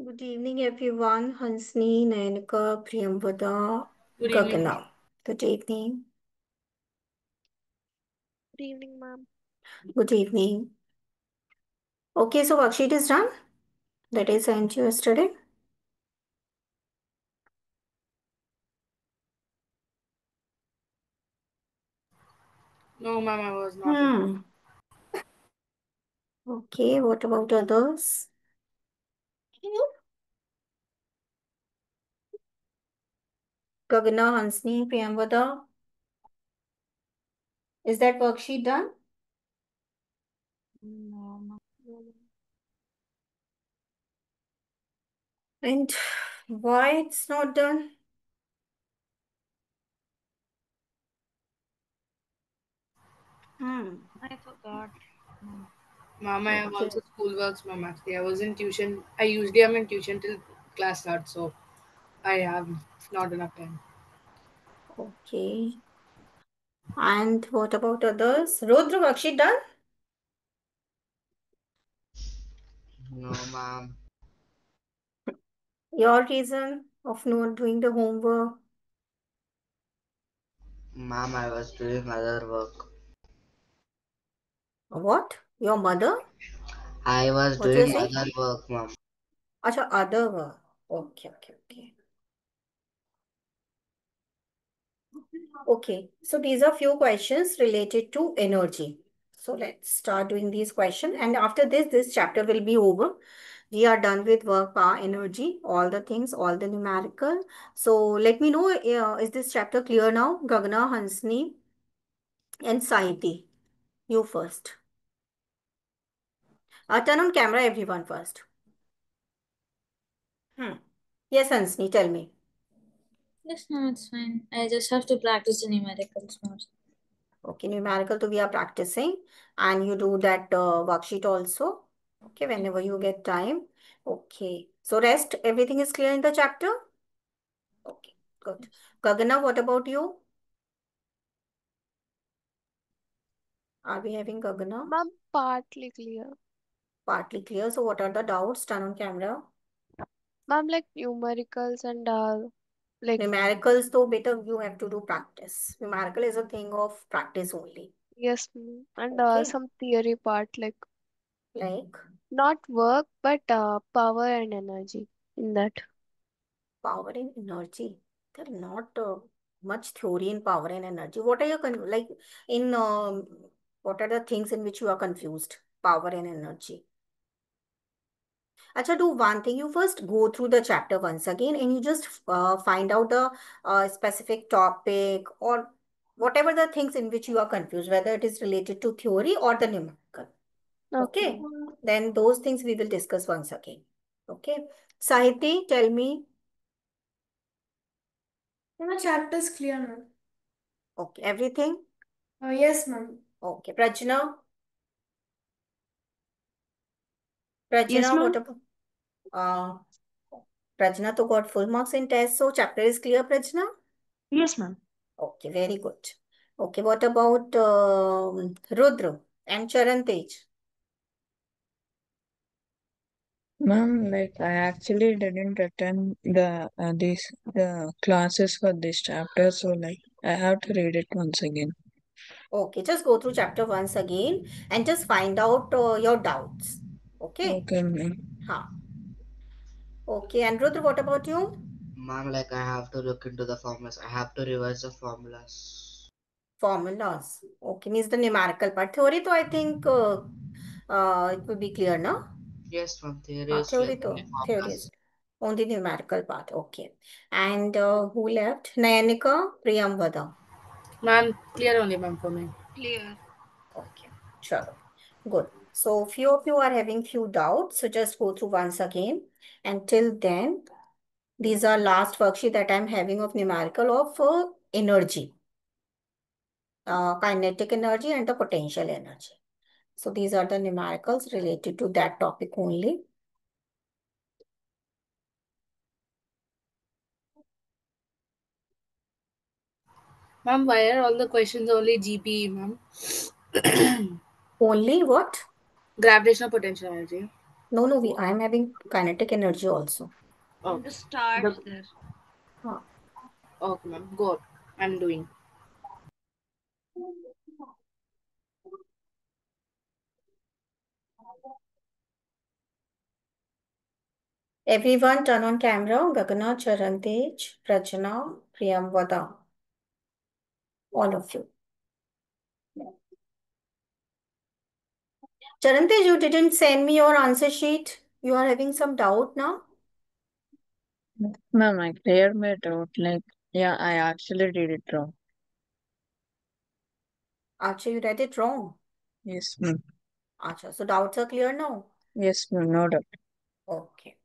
Good evening, everyone. Hansni, Nayanika, Priyamvada, Good evening. Gagana. Good evening. Good evening, ma'am. Good evening. Okay, so worksheet is done. That I sent you yesterday. No, ma'am, I was not. Hmm. Okay, what about others? Gagana, Hansni, Priyamvada. Is that worksheet done? No, ma'am. No, ma'am. And why it's not done? Hmm. I forgot. Ma'am, I have Okay. also school works, ma'am. Actually, I was in tuition. I usually am in tuition till class starts, so I have not enough time. Okay. And what about others? Rudra, worksheet done? No, ma'am. Your reason of not doing the homework? Ma'am, I was doing other work. What? Your mother? I was What you're doing saying? other work, ma'am. Acha, other work. Okay, okay, okay. Okay, so these are few questions related to energy. So let's start doing these questions. And after this chapter will be over. We are done with work, power, energy, all the things, all the numerical. So let me know, is this chapter clear now? Gagana, Hansni, and Sahiti. You first. Turn on camera, everyone first. Hmm. Yes, Hansni, tell me. Yes, no, it's fine. I just have to practice the numericals more. Okay, numerical to we are practicing and you do that worksheet also. Okay, whenever you get time. Okay, so rest, everything is clear in the chapter? Okay, good. Gagana, what about you? Are we having Gagana? Ma'am, partly clear. Partly clear. So what are the doubts? Turn on camera. Ma'am, like numericals and like Numericals, though, better you have to do practice. Numerical is a thing of practice only. yes, ma'am. And Okay, some theory part, like like not work, but power and energy in that. power and energy. There are not much theory in power and energy. What are you like in what are the things in which you are confused? Power and energy. Acha, do one thing. You first go through the chapter once again and you just find out the specific topic or whatever the things in which you are confused, whether it is related to theory or the numerical. Okay, Okay. ma'am. Then those things we will discuss once again. Okay. Sahiti, tell me. No, chapter is clear now. Okay. Everything? Yes, ma'am. Okay. Prajna? Yes, Prajna, ma'am. what about? Uh, Prajna to got full marks in test, so chapter is clear, Prajna? Yes, ma'am. Okay, very good. Okay, what about Rudra and Charan Tej? Ma'am, like I actually didn't attend the these classes for this chapter, so like I have to read it once again. Okay, just go through chapter once again and just find out your doubts. Okay? Okay, ma'am. Ha. Okay, and Rudra, what about you? Ma'am, like I have to look into the formulas. I have to revise the formulas. Formulas. Okay, means the numerical part. Theory, to I think it will be clear, no? Yes, ma'am. Theory is clear. Theory, Only to theory is formulas. only numerical part. Okay. And who left? Nayanika, Priyamvada. Ma'am, clear only, ma'am, for me. Clear. Okay, sure. Good. So few of you are having few doubts. So just go through once again. Until then, these are last worksheet that I'm having of numerical of energy, kinetic energy and the potential energy. So these are the numericals related to that topic only. Ma'am, why are all the questions only GPE, ma'am? Only what? Gravitational potential energy. No, no, I am having kinetic energy also. Oh, In the start the there. Huh. okay, ma'am. Go. I'm doing. Everyone turn on camera. Gagana, Charantej, Prajna, Priyamvada. All of you. Charantej, you didn't send me your answer sheet. You are having some doubt now? Ma'am, I cleared my doubt. Like, yeah, I actually did it wrong. Acha, you read it wrong. Yes, ma'am. Acha, so doubts are clear now? Yes, ma'am, no doubt. Okay.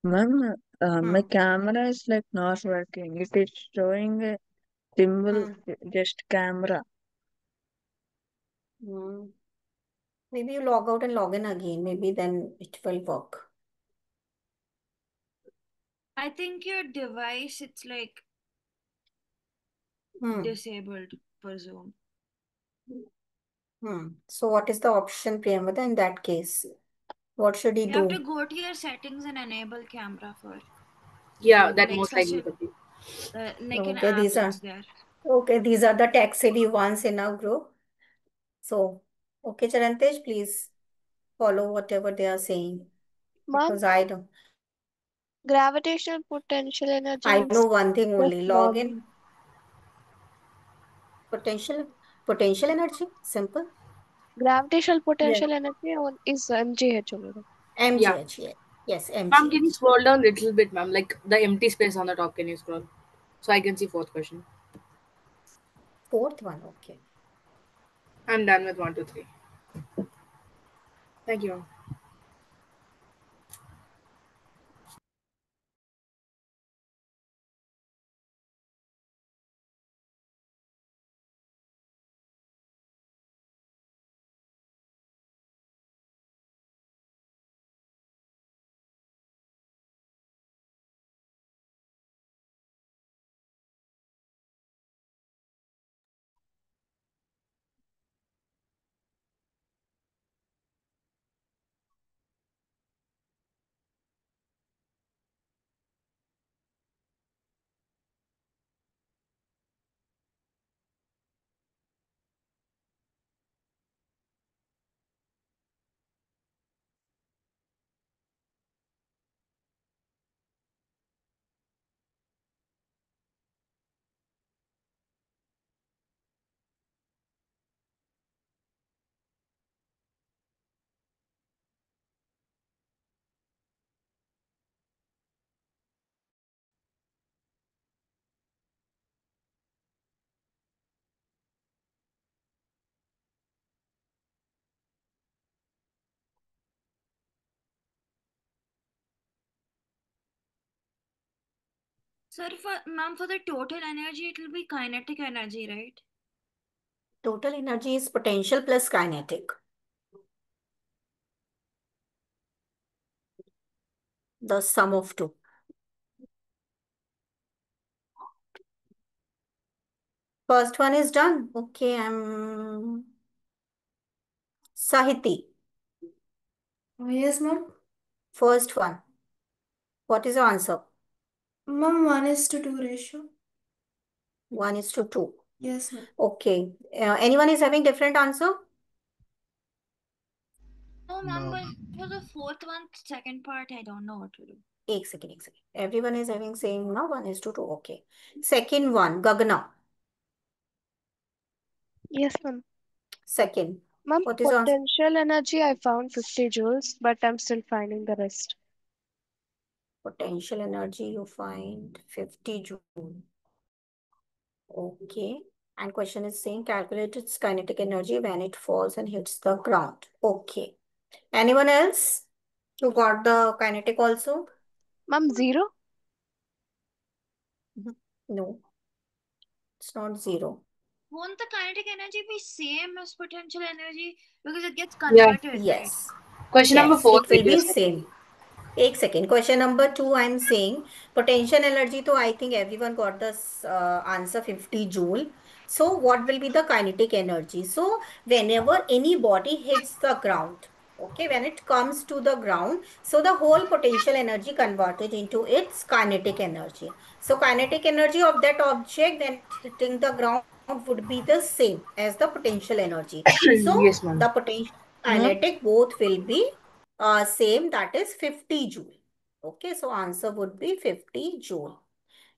Ma'am, my Hmm. camera is like not working. It is showing a symbol, Hmm. just camera. Hmm. Maybe you log out and log in again. Maybe then it will work. I think your device it's like Hmm. disabled for Zoom. Hmm. So what is the option, Priyamvada, in that case? What should he You have do? to go to your settings and enable camera for Yeah, that like most such likely a could be. like an Okay, app these that's are there. these are the tech savvy ones in our group. So, okay, Charantej, please follow whatever they are saying Mom, because I don't. gravitational potential energy I know is one thing just only. Log normal. in potential energy. Simple. Gravitational Yes. potential energy is mgh only. Yeah. MGH. Yes, Ma'am, can you MGH. scroll down a little bit, ma'am? Like the empty space on the top, can you scroll? So I can see fourth question. Fourth one. Okay. I'm done with one, two, three. Thank you, ma'am. Sorry for ma'am, for the total energy it will be kinetic energy, right? Total energy is potential plus kinetic. The sum of two. First one is done. Okay, I'm Sahiti. Yes, ma'am. First one. What is your answer? Ma'am, 1:2 ratio. 1:2. Yes, ma'am. Okay. Anyone is having different answer? No ma'am, No. but for the fourth one, second part, I don't know what to do. एक second. Everyone is having same now. 1:2. Okay. Second one, Gagana. Yes, ma'am. Second. Ma'am, What is your answer? potential energy I found 50 joules, but I'm still finding the rest. Potential energy you find 50 joule. Okay. And question is saying calculate its kinetic energy when it falls and hits the ground. Okay. Anyone else who got the kinetic also? Ma'am, 0? Mhm. No, it's not zero. Won't the kinetic energy be same as potential energy because it gets Yeah. converted, right? Yes. Question number Yes, four, it will be previous. same. एक second. Question number 2, I'm saying potential energy. So I think everyone got this answer 50 joule. So what will be the kinetic energy? So whenever any body hits the ground, Okay, when it comes to the ground, so the whole potential energy converted into its kinetic energy. So kinetic energy of that object then hitting the ground would be the same as the potential energy. So Yes, ma'am. the potential Ma'am, kinetic both will be same, that is 50 joule. Okay, so answer would be 50 joule.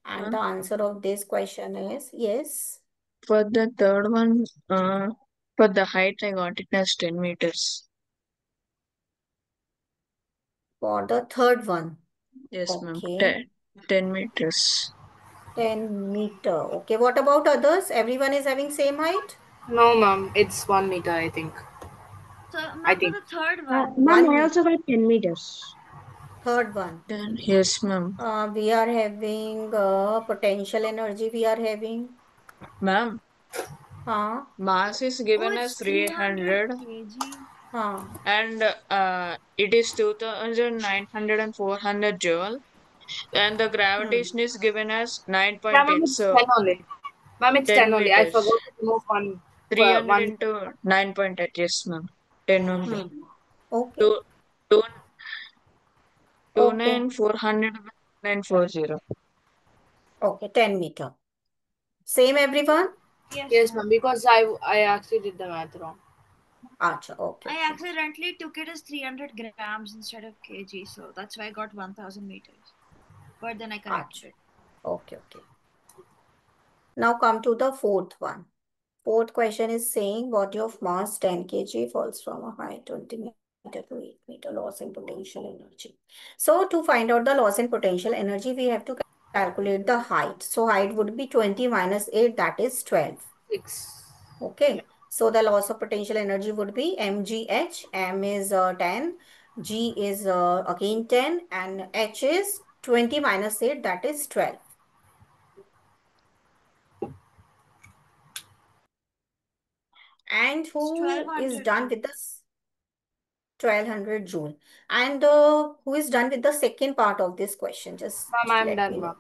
And the ma'am, answer of this question is yes. for the third one, for the height, I got it as 10 meters. For the third one, Yes, ma'am. okay, 10 meters. 10 meter. Okay, what about others? Everyone is having same height? No, ma'am. It's 1 meter, I think. So, I ma'am, for think. the third one, Ma'am, 1 I meter. also got 10 meters. Third one. Then, yes, ma'am. We are having potential energy. We are having. Ma'am, Huh? mass is oh, given it's as 300 300 kg. Huh. and it is 2,900 and 400 joule, and the Hmm. gravitation is given as Yeah, ma'am, 9.8, it's so 10 only. Ma'am, it's 10 10 only. I meters. forgot to remove one. 300 One. into 9.8, yes, ma'am. 10 only. Hmm. Okay. Two, two, Okay. 2,940 940. Okay. 10 meter. Same everyone? Yes, Yes, ma'am. ma'am. Because I actually did the math wrong. Acha. Okay. I Okay. accidentally took it as 300 grams instead of kg, so that's why I got 1000 meters. But then I corrected Acha. it. Okay. Okay. Now come to the fourth one. Fourth question is saying body of mass 10 kg falls from a height 20 meter to 8 meter, loss in potential energy. So to find out the loss in potential energy, we have to calculate the height. So height would be 20 minus 8, that is 12. 6. Yeah. Okay. So the loss of potential energy would be mgh. M is 10, G is again 10, and H is 20 minus 8, that is 12. And It's who is 1200 done joule. with this? 1200 joule. And who is done with the second part of this question? Just Ma'am, I'm let me done, know. ma'am.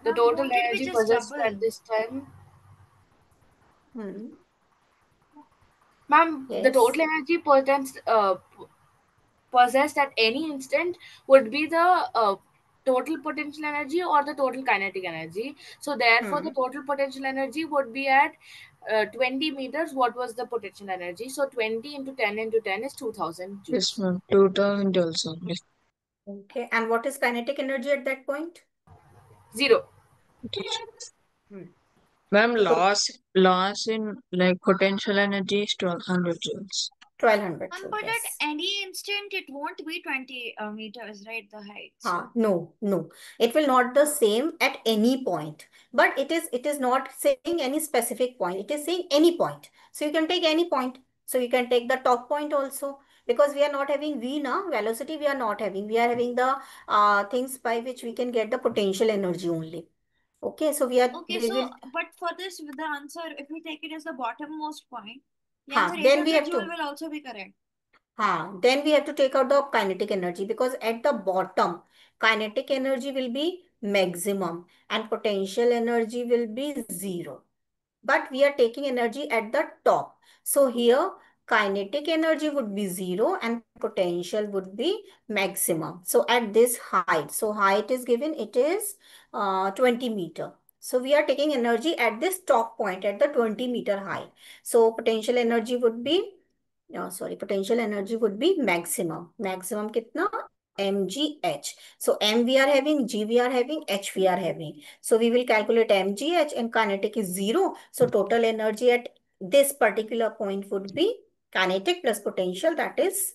The Ma'am, total won't it be energy just possessed at double? this time. Hmm. Ma'am, the Yes. total energy possessed at any instant would be the total potential energy or the total kinetic energy. So therefore, the Hmm. total potential energy would be at 20 meters. What was the potential energy? So 20 into 10 is 2000 Yes, joules. ma'am. 2,000 joules only. Okay. And what is kinetic energy at that point? 0. Hmm. Ma'am, So loss in like potential energy is 1,200 joules. 1200 Ma'am, joule. but at Yes. any instant, it won't be 20 meters, right? The height. So, No, no. It will not the same at any point. But it is not saying any specific point. It is saying any point. So you can take any point. So you can take the top point also. Because we are not having V now, velocity we are not having. We are having the things by which we can get the potential energy only. Okay, so okay, we so, will, but for this, with the answer, if we take it as the bottommost point, the answer then we 800 have joule to, will also be correct. then we have to take out the kinetic energy because at the bottom, kinetic energy will be maximum and potential energy will be 0. But we are taking energy at the top. So here kinetic energy would be 0 and potential would be maximum. So at this height, so height is given, it is 20 meter. So we are taking energy at this top point at the 20 meter height. So potential energy would be, potential energy would be maximum. Maximum kitna? mgh. So m we are having, g we are having, h we are having. So we will calculate mgh and kinetic is 0. So total energy at this particular point would be kinetic plus potential, that is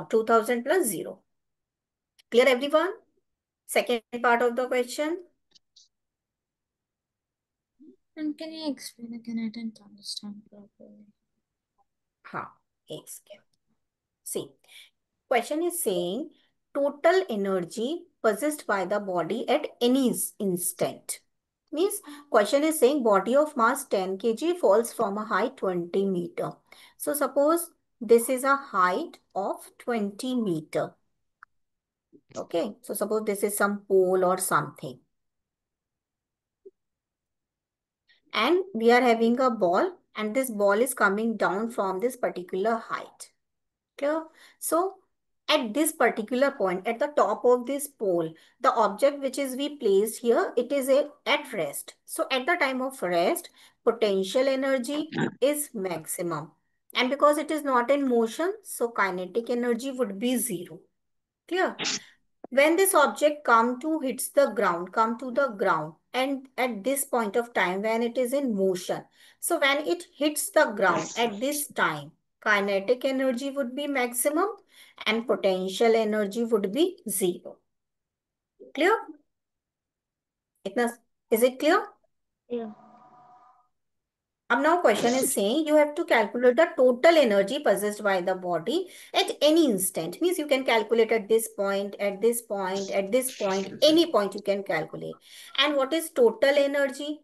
2000 plus 0. Clear everyone? Second part of the question. And can you explain again? I didn't understand properly. Yes. See, question is saying total energy possessed by the body at any instant. Means question is saying body of mass 10 kg falls from a height 20 meter. So suppose this is a height of 20 meter. Okay. So suppose this is some pole or something. And we are having a ball and this ball is coming down from this particular height. Clear? So at this particular point, at the top of this pole, the object which is we placed here, it is at rest. So at the time of rest, potential energy is maximum. And because it is not in motion, so kinetic energy would be zero. Clear? When this object come to the ground, and at this point of time when it is in motion, so when it hits the ground at this time, kinetic energy would be maximum and potential energy would be zero. Clear? Is it clear? Yeah. Now question is saying you have to calculate the total energy possessed by the body at any instant. Means you can calculate at this point, at this point, at this point, any point you can calculate. And what is total energy?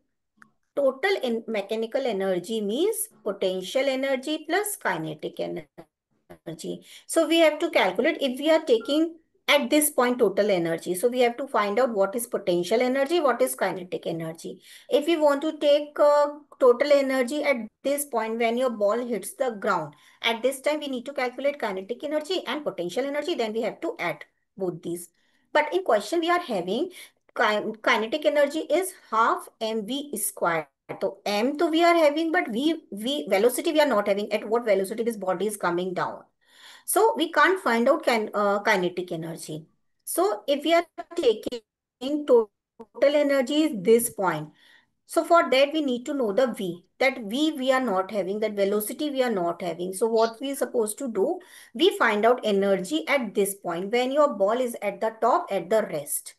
Total in mechanical energy means potential energy plus kinetic energy. So we have to calculate if we are taking at this point total energy. So we have to find out what is potential energy, what is kinetic energy. If we want to take total energy at this point when your ball hits the ground, at this time we need to calculate kinetic energy and potential energy. Then we have to add both these. But in question we are having kinetic energy is half mv squared. So m to we are having, but v velocity we are not having. At what velocity this body is coming down. So we can't find out kinetic energy. So if we are taking total energy is this point. So for that we need to know the v. That v we are not having, that velocity we are not having. So what we are supposed to do? We find out energy at this point when your ball is at the top at the rest.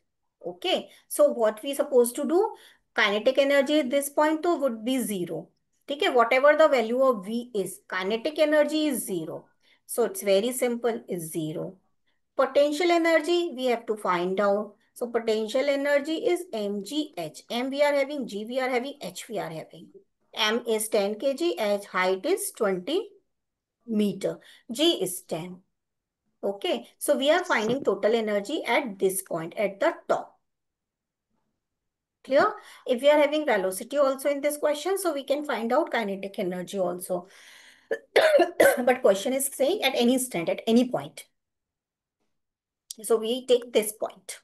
Okay. So what we supposed to do? Kinetic energy at this point to would be zero. Okay. Whatever the value of v is, kinetic energy is zero. So it's very simple, is zero. Potential energy, we have to find out. So potential energy is mgh. M we are having, G we are having, H we are having. M is 10 kg, H height is 20 meter. G is 10. Okay, so we are finding total energy at this point, at the top. Clear? If we are having velocity also in this question, so we can find out kinetic energy also. But question is saying at any instant, at any point. So we take this point.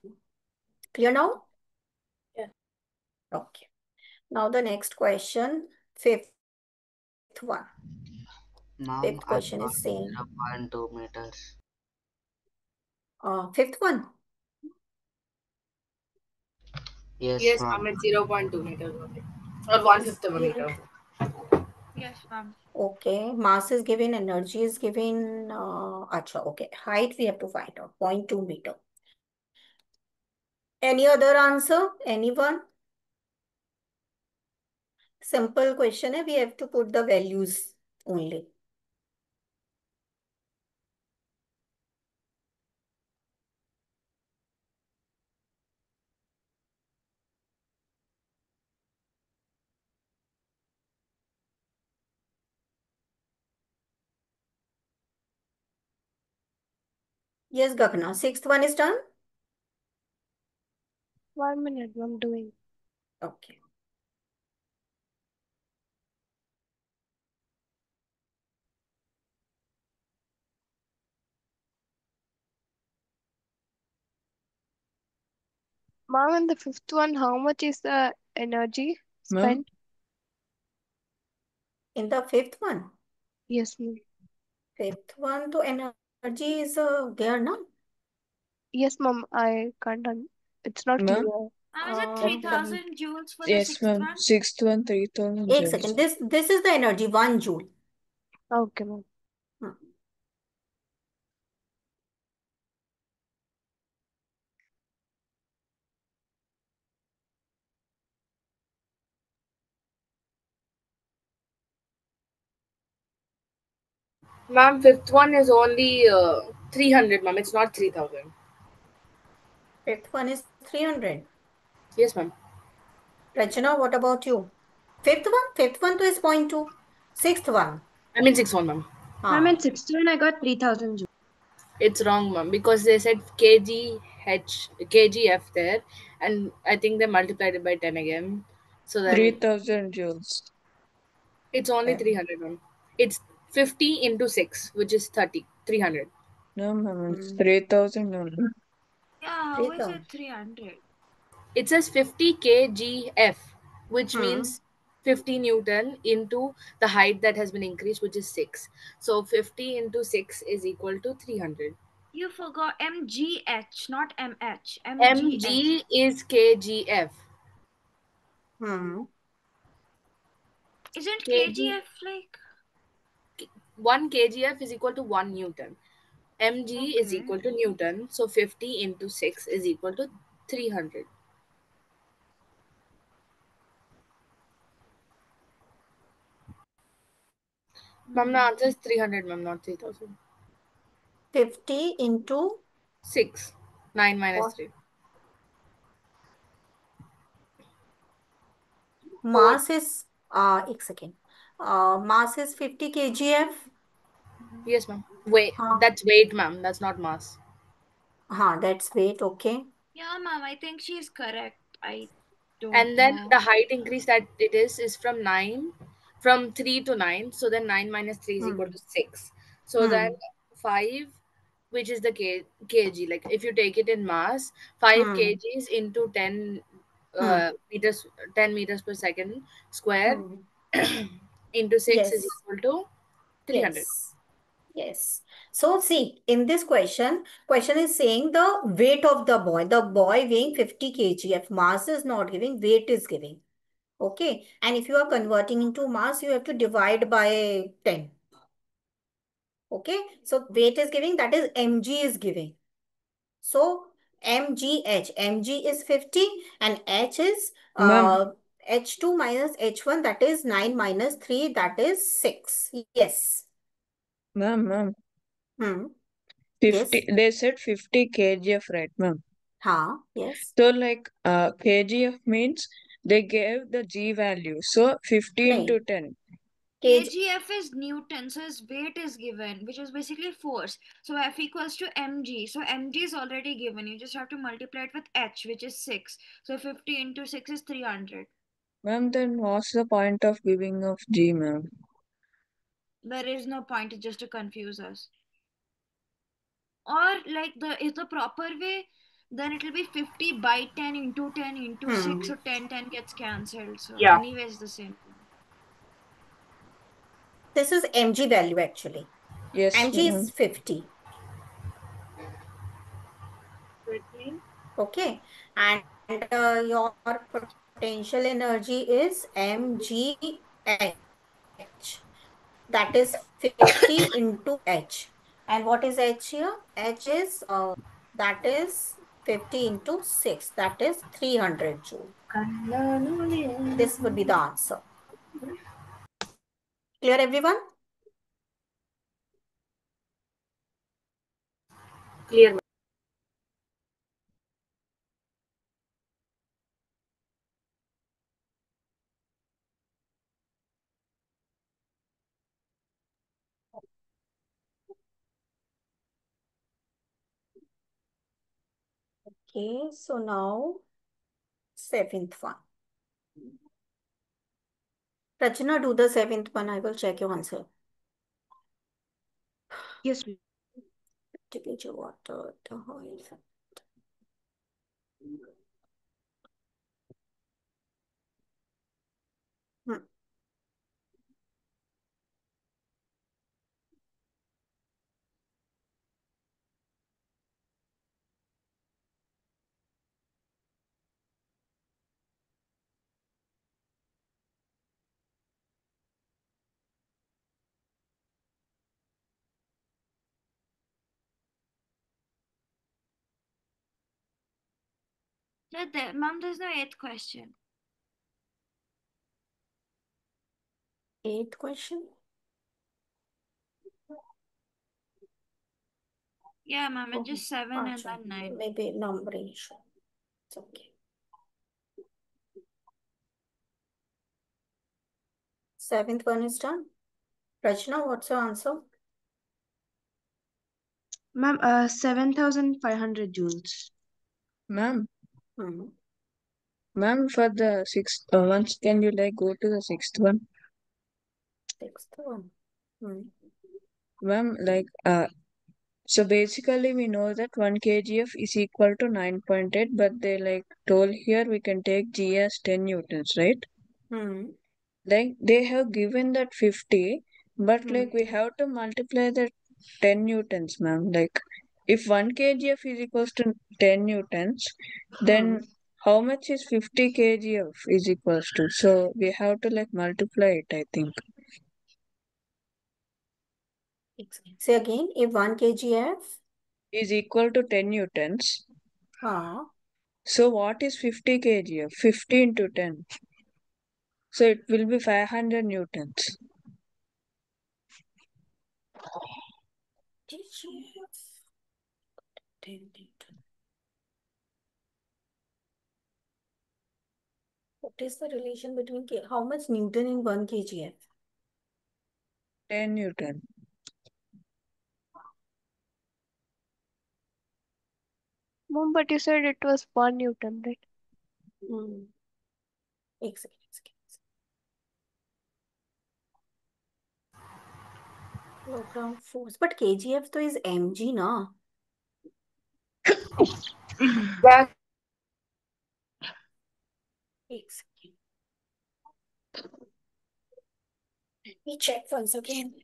Clear now? Yeah. Okay. Now the next question, fifth one. Mom, Fifth I question got is saying, 0.2 meters. fifth one. Yes, Yes, mom. ma'am, it's 0.2 meters only. Or 1/5 of a meter. Yes, ma'am. Okay. Mass is given, energy is given. Acha, okay. Height we have to find out, 0.2 meter. Any other answer? Anyone? Simple question we have to put the values only. Yes, Gagna. Sixth one is done? 1 minute, I'm doing. Okay. Mom, in the fifth one, how much is the energy Ma'am, spent? In the fifth one? Yes, ma'am. Fifth one, to energy is there, no? Yes, ma'am. I can't. It's not ma'am, clear. Is it Uh, 3000 joules for the yes, sixth ma'am. one? Sixth one, 3000 एक joules. second. This is the energy, 1 joule. Okay, ma'am. Hmm. Ma'am, fifth one is only 300, ma'am. It's not 3000. Fifth one is 300. Yes, ma'am. Rachana, what about you? Fifth one? Fifth one to is 0.2. Sixth one. I mean 6 one, ma'am. Ma'am, in Ah. sixth one I got 3000 joules. It's wrong, ma'am, because they said kgf there, and I think they multiplied it by 10 again. So then 3000 joules. it's only 300, ma'am. It's 50 into 6, which is 30. 300. No, ma'am, it's Hmm. 3000 only. Yeah, how is 3000. it 300? It says 50 kgf, which Hmm. means 50 Newton into the height that has been increased, which is 6. So 50 into 6 is equal to 300. You forgot MGH, not MH. MGH. mg is kgf. Hmm. Isn't kg KGF like? 1 kgf is equal to 1 Newton. mg is Okay. equal to Newton. So 50 into 6 is equal to 300. Ma'am, the answer is 300, ma'am, not 3000. 50 into 6. 9 minus what? 3. Mass is, एक second. Mass is 50 kgf. Yes, ma'am. Wait, हाँ, that's weight, ma'am. That's not mass. हाँ, that's weight, okay. Yeah, ma'am, I think she's correct. I don't And then know. the height increase that it is from 3 to 9. So then 9 minus 3 is equal Hmm. to 6. So then Hmm. 5, which is the kg. Like if you take it in mass, 5 Hmm. kgs into 10 Hmm. meters, 10 meters per second square Hmm. into 6 is Yes. equal to 300. Yes. Yes. So see, in this question is saying the weight of the boy. The boy weighing 50 kgf. Mass is not giving, weight is giving. Okay. And if you are converting into mass, you have to divide by 10. Okay. So weight is giving, that is mg is giving. So mg is 50 and h is Ma'am, h2 minus h1, that is 9 minus 3, that is 6. Yes. ma'am, Hmm. 50, Yes. they said 50 kgf, right, ma'am? Ha. Yes. So, like, kgf means they gave the g value. So, 50 नहीं. into 10. kg. KGF is Newton, so his weight is given, which is basically force. So F equals to mg. So mg is already given. You just have to multiply it with h, which is 6. So 50 into 6 is 300. Ma'am, then what's the point of giving of g, ma'am? There is no point, it's just to confuse us. Or like is the proper way, then it will be 50 by 10 into 10 into 6. So 10 gets cancelled. So Yeah. anyways, the same thing. This is mg value actually. Yes, Mg ma'am. is 50. Between Okay. And your potential energy is mgh. That is 50 into h. And what is h here? H is, that is 50 into 6. That is 300 joule. This would be the answer. Clear, everyone? clear. Okay, so now 7th one. Rachana, do the 7th one. I will check your answer. Yes, ma'am. Temperature, water, the oil. Hmm. Mom, there's no eighth question. 8th question. Yeah, ma'am, it's Oh, just 7 and acha, then 9. maybe numbering issue. It's okay. 7th one is done. Rachana, what's your answer? Ma'am, 7,500 joules. Ma'am, Hmm. ma'am, for the sixth, once can you like go to the sixth one? 6th one. Hmm. Ma'am, like, So basically, we know that 1 kgf is equal to 9.8, but they like told here we can take G as 10 newtons, right? Hmm. Like they have given that 50, but Hmm. like we have to multiply that 10 newtons, ma'am. Like if 1 kgf is equals to 10 newtons, then how much is 50 kgf is equals to? So we have to like multiply it, I think. Say again, if 1 kgf, Is equal to 10 newtons. हाँ, So what is 50 kgf? 50 into 10. So it will be 500 newtons. kgf, 10 Newton. What is the relation between how much Newton in 1 kgf? 10 newton. Mom, but you said it was 1 Newton, right? Hmm. एक second, एक second. Kilogram force, but kgf तो is mg ना? That एक second. Let me check once again.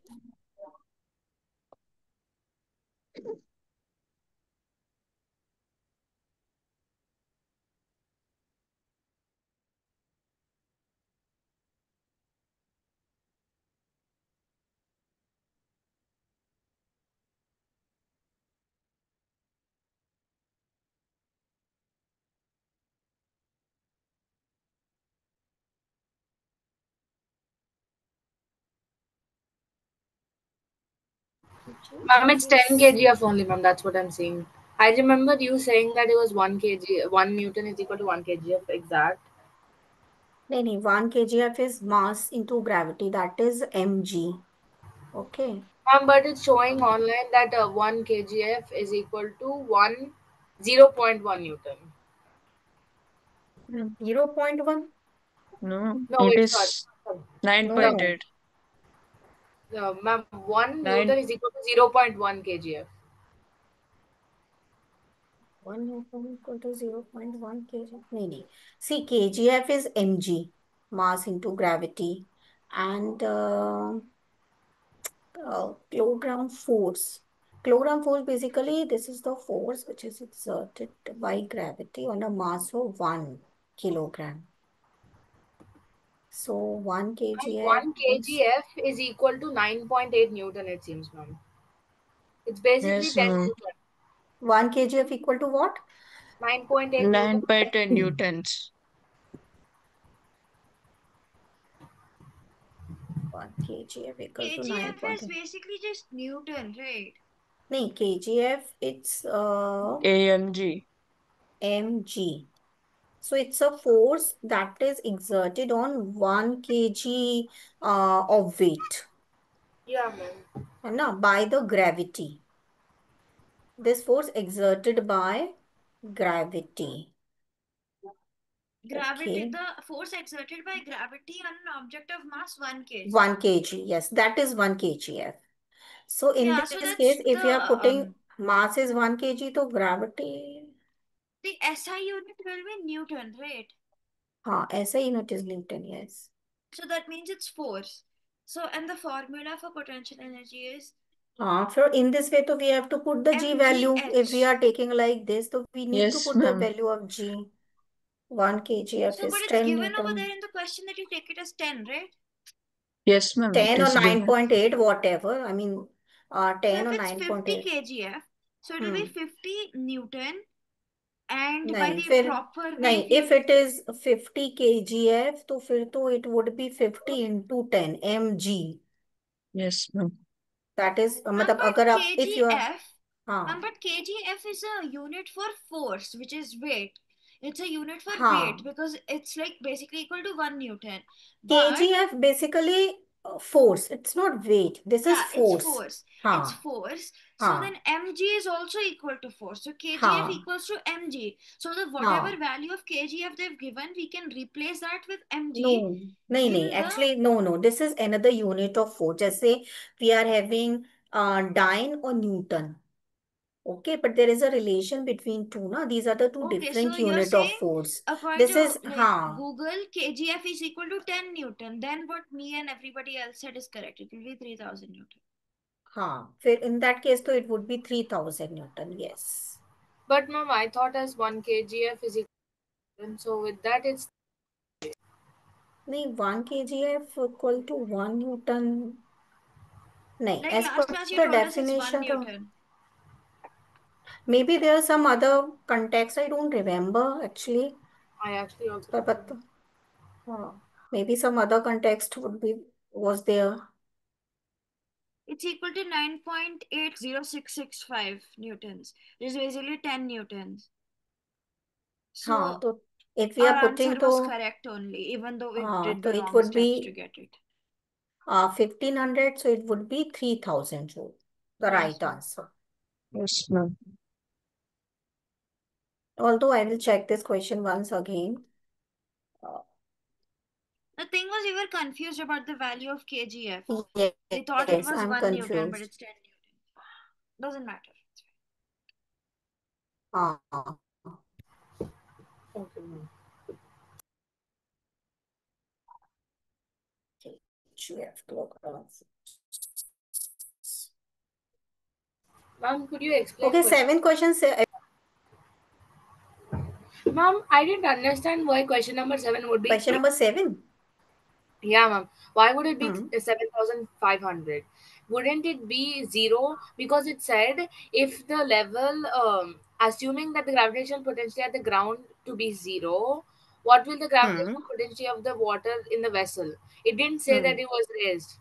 ma'am, it's 10 is kgf only, ma'am. That's what I'm saying. I remember you saying that it was 1 kg, 1 Newton is equal to 1 kgf exact. नहीं 1 kgf is mass into gravity, that is mg. Okay. Ma'am, but it's showing online that 1 kgf is equal to 0.1 Newton. 0.1? No, No, it wait, sorry. is No. 9.8. Ma'am, 1 Nine. Newton is equal to 0.1 kgf. 1 Newton equal to 0.1 kg. नहीं. See, kgf is mg, mass into gravity, and kilogram force. Kilogram force, basically, this is the force which is exerted by gravity on a mass of 1 kilogram. So 1 And kgf 1 is kgf is equal to 9.8 Newton, it seems, ma'am. It's basically Yes, 10 ma'am. Newton. 1 kgf equal to what? 9.8 Newton. 9.10 newtons. 1 kgf equal to KGF is 9.10. basically just Newton, right? नहीं, kgf, it's AMG. mg. So it's a force that is exerted on 1 kg of weight, Yeah, ma'am. है ना, by the gravity. This force exerted by gravity. Gravity, Okay. the force exerted by gravity on an object of mass 1 kg. 1 kg, yes, that is 1 kgf. So in Yeah, so this that's case, if you are putting the mass is 1 kg, तो gravity, SI unit will be Newton, right? हाँ, ऐसा unit is Newton, yes. So that means it's force. So and the formula for potential energy is So in this way, तो we have to put the G value. If we mgh. are taking like this, so we need to Yes, put the ma'am. value of G. 1 kgf So is but it's 10 given over Newton. there in the question that you take it as 10, right? Yes, ma'am. It 10 or is given. 9.8, whatever. I mean, So 10 if or it's 50 9.8. kgf, so it will be 50 Newton, and by नहीं, the फिर proper way, नहीं, if you if it is 50 kgf, तो फिर तो it would be 50 into 10 mg. Yes, ma'am. That is, Ma'am, मतलब but अगर आप, if you are, kgf, हाँ, ma'am, but kgf is a unit for force, which is weight. It's a unit for weight हाँ, because it's like basically equal to 1 Newton. But kgf basically force. It's not weight. This is yeah, it's force. force. It's हाँ, force. So then हाँ, mg is also equal to force. So kgf हाँ, equals to mg. So the whatever हाँ. value of kgf they've given, we can replace that with mg No, नहीं नहीं, in the actually no. This is another unit of force. जैसे we are having dyne or Newton. Okay, but there is a relation between two, na? These are the two Okay, different so you're unit of saying force. according This to is, like Google, kgf is equal to 10 Newton. Then what me and everybody else said is correct. It will be 3000 Newton. In that case, so it would be 3000 Newton, yes. But ma'am, I thought as 1 kgf is equal to 10. So with that, it's No, 1 kgf equal to 1 Newton. No, Like as last per class you the told us it's 1 definition, Newton. maybe there's some other context. I don't remember actually. I actually also. But maybe some other context was there. It's equal to 9.806665 newtons. It is basically 10 newtons. So So if we our are putting answer was to correct only, even though we did so the it wrong would steps to be get it. 1500, so it would be 3000 joule. The Yes, right ma'am. answer. Yes, ma'am. Although I will check this question once again. The thing was, we were confused about the value of kgf. Yes, We thought it was I'm 1 Newton, but confused. it's 10 Newton. Doesn't matter. Ah, Okay, ma'am. HUF kilogram. Ma'am, could you explain? Okay, 7 questions. Ma'am, I didn't understand why question number 7 would be. Question number 7. Yeah, ma'am. Why would it be Hmm. 7,500? Wouldn't it be 0? Because it said if the level, assuming that the gravitational potential at the ground to be 0, what will the gravitational potential of the water in the vessel? It didn't say that it was raised.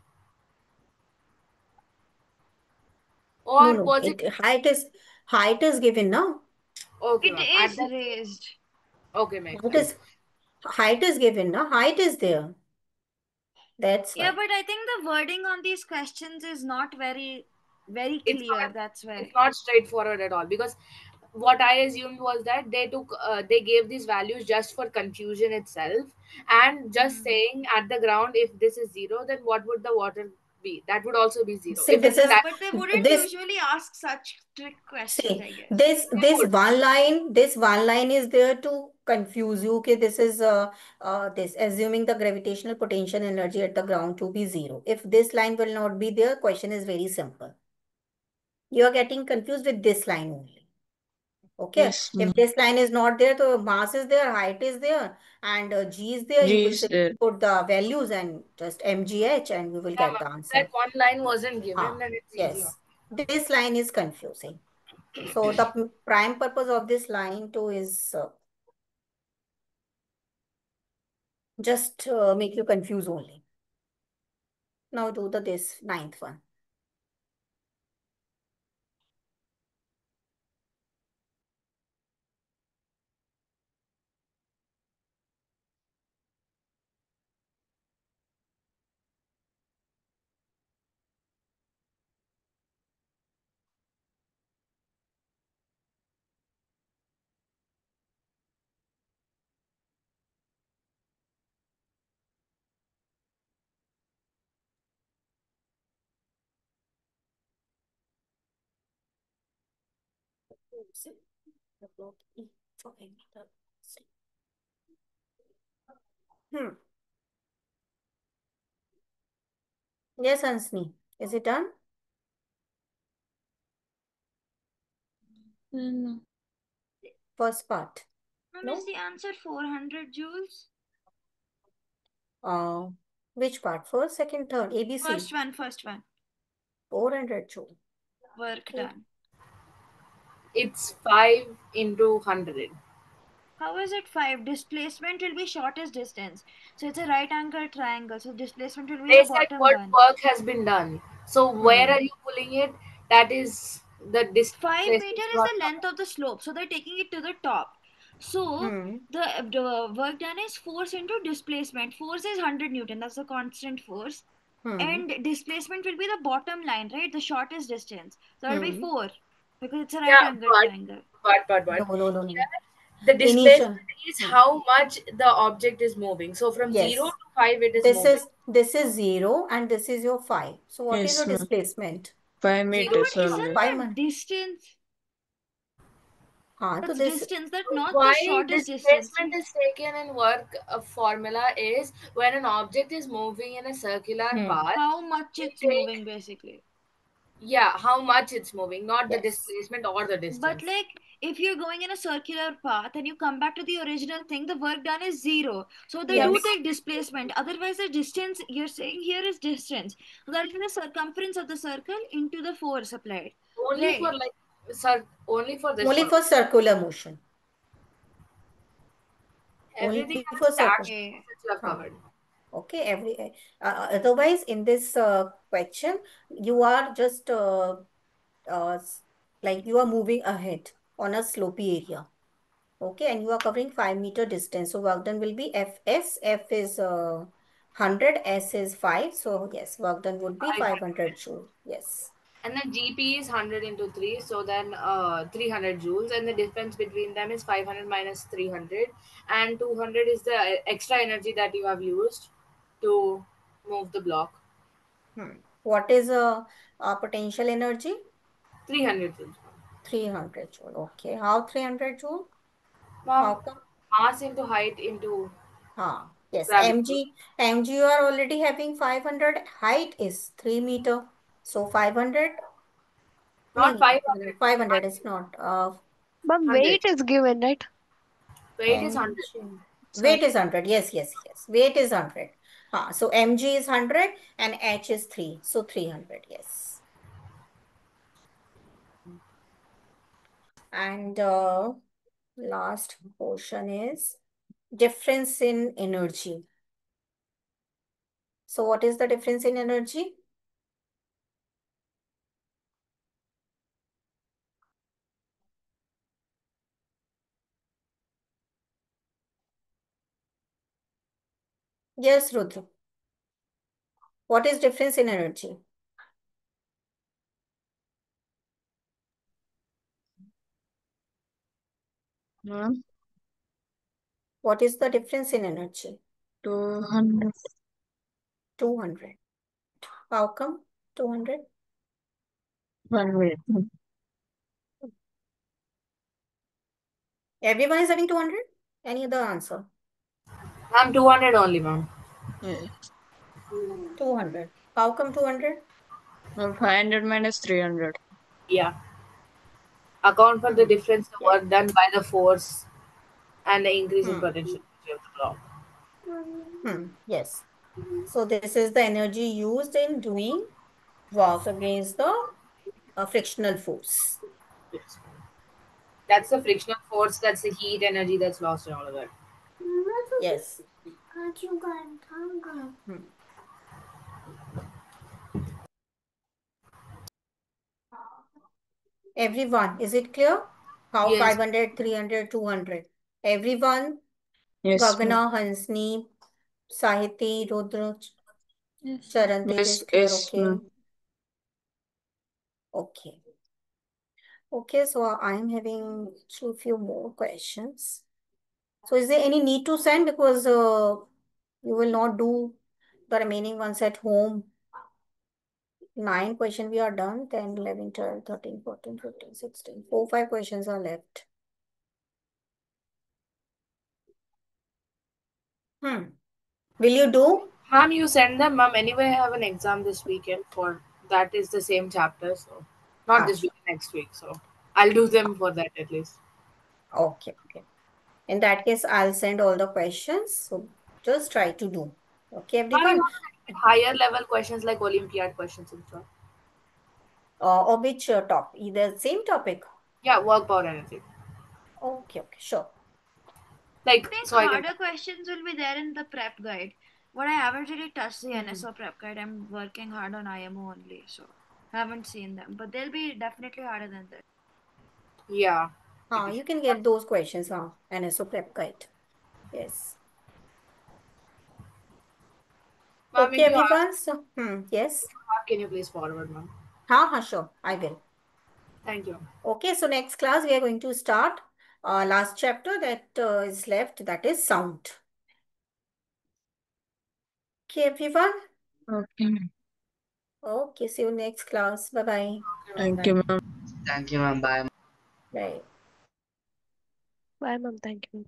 Or No, was it? height is given now. Okay, It ma'am. is raised. Okay, ma'am. Height is given now. Height is there. That's Yeah, why. but I think the wording on these questions is not very It's clear. not, That's why. it's not straightforward at all, because what I assumed was that they gave these values just for confusion itself, and just saying at the ground, if this is 0, then what would the water be? That would also be 0. See, If it's Yeah, but they wouldn't this usually ask such trick questions, I guess. this one line is there to confuse you. Okay, this is this assuming the gravitational potential energy at the ground to be 0. If this line will not be there, question is very simple. You are getting confused with this line only. Okay, Yes, if ma'am. this line is not there, so mass is there, height is there, and G is there. G You will is simply there. put the values and just MGH, and we will yeah, get ma'am, the if answer. that one line wasn't given, then it's easy. Yes, this line is confusing. So the prime purpose of this line too is just make you confuse only. Now do this 9th one. Yes, Ansni, is it done? No. First part. Ma'am, No? is the answer 400 joules? Which part? First, second, third, ABC. First one. 400 joule. Work done. It's 5 into 100. How is it 5? Displacement will be shortest distance. So it's a right angle triangle. So displacement will be They the said bottom what one. work has been done. So where are you pulling it? That is the 5 displacement. meter is the length of the slope. So they're taking it to the top. So the work done is force into displacement. Force is 100 Newton. That's the constant force. And displacement will be the bottom line, right? The shortest distance. So it'll be 4 because it's a right angle triangle. But No. here, the displacement is how much the object is moving. So from 0 to 5 it is moving. This is 0 and this is your 5. So what is Yes, your ma'am. displacement? 5 meters But only. isn't that distance? हाँ तो That's this distance, that not the Why shortest distance. displacement is taken in work formula is when an object is moving in a circular path, How much you it's take, moving basically. yeah, how much it's moving, not the Yes. displacement or the But distance. like if you're going in a circular path and you come back to the original thing, the work done is 0. So they do Yes. take displacement. Otherwise, the distance you're saying here is distance. So that is the circumference of the circle into the force applied. Only for Right. like only for this Only one. for circular motion. Everything Only else for is tax circle. Okay. that you have हाँ. covered. Okay, otherwise in this question, you are just like you are moving ahead on a slopey area. Okay, and you are covering 5 meter distance. So work done will be Fs. F is 100, S is 5. So yes, work done would be 500 joule. Yes. And then GP is 100 into 3, so then 300 joules, and the difference between them is 500 minus 300, and 200 is the extra energy that you have used to move the block. What is potential energy? 300 joules. 300 joule. Okay, how 300 joule? Ma'am, How come? mass into height into Yes, gravity. mg you are already having 500. Height is 3 meter. So 500. Not No, 500. 500 is not. But 100. weight is given, right? Weight is 100. mg. Sorry. Weight is 100. Yes, yes, yes. Weight is 100. So mg is 100 and h is 3. So 300. Yes. And last portion is difference in energy. So what is the difference in energy? Yes, Rudra. What is difference in energy? What is the difference in energy? 200. 200. How come 200? 1 minute. Everyone is having 200? Any other answer? Ma'am, 200 only, ma'am. Yeah. 200. How come 200? 500 minus 300. Yeah. Account for the difference the Yeah. work done by the force and the increase in potential of the block. Yes. So this is the energy used in doing work against the frictional force. Yes. That's the frictional force, that's the heat energy that's lost and all of that. Yes. Everyone, is it clear? How Yes. 500, 300, 200? Everyone, Yes. Gagana, Hansni, Sahiti, Rudra, Charan, Tej Yes, is clear, yes, okay? ma'am. Okay. Okay, so I am having a few more questions. So is there any need to send because you will not do the remaining ones at home? 9 questions we are done, 10, 11, 12, 13, 14, 15, 16. 4, 5 questions are left. Will you do? Ma'am, you send them, ma'am. Anyway, I have an exam this weekend for that is the same chapter, so not this Sure. week, next week. So I'll do them for that at least. Okay, okay. In that case, I'll send all the questions. So just try to do. Okay, Ma'am, you everyone. want higher level questions like Olympiad questions and stuff. Or which top? Either same topic. Yeah, work power energy. Okay, okay, sure. Like I think so I can harder questions will be there in the prep guide. But I haven't really touched the NSO prep guide. I'm working hard on IMO only, so haven't seen them. But they'll be definitely harder than this. yeah. You can get those questions, NSO prep guide. Yes. Ma'am, Okay, if you have, everyone. So, yes. can you please forward, ma'am? Sure. I will. Thank you. Okay, so next class we are going to start last chapter that is left, that is sound. Okay, everyone. Okay. Okay, see you next class. Bye-bye. Thank you, ma'am. Thank you, ma'am. Bye. Bye. Bye, ma'am. Thank you.